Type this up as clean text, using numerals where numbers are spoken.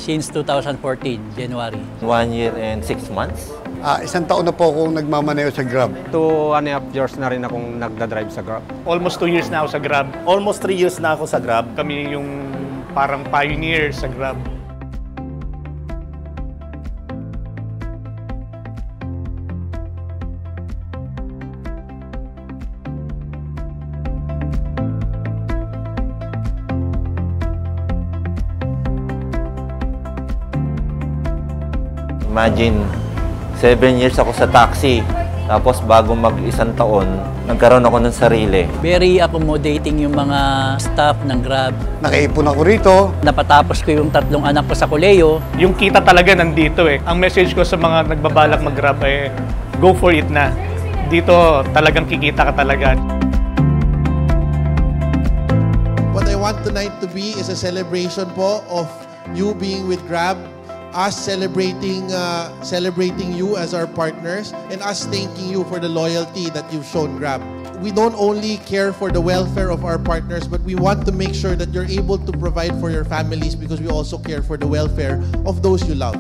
since 2014, January. 1 year and 6 months. Isang taon na po akong nagmamaneho sa Grab. 2.5 years na rin akong nagdadrive sa Grab. Almost 2 years na ako sa Grab. Almost 3 years na ako sa Grab. Kami yung parang pioneer sa Grab. Imagine, 7 years ako sa taxi. Tapos bago mag-1 taon, nagkaroon ako ng sarili. Very accommodating yung mga staff ng Grab. Nakaipon ako rito. Napatapos ko yung 3 anak ko sa koleyo. Yung kita talaga nandito eh. Ang message ko sa mga nagbabalak mag-Grab eh, go for it na. Dito talagang kikita ka talaga. What I want tonight to be is a celebration po of you being with Grab, us celebrating you as our partners, and us thanking you for the loyalty that you've shown Grab. We don't only care for the welfare of our partners, but we want to make sure that you're able to provide for your families because we also care for the welfare of those you love.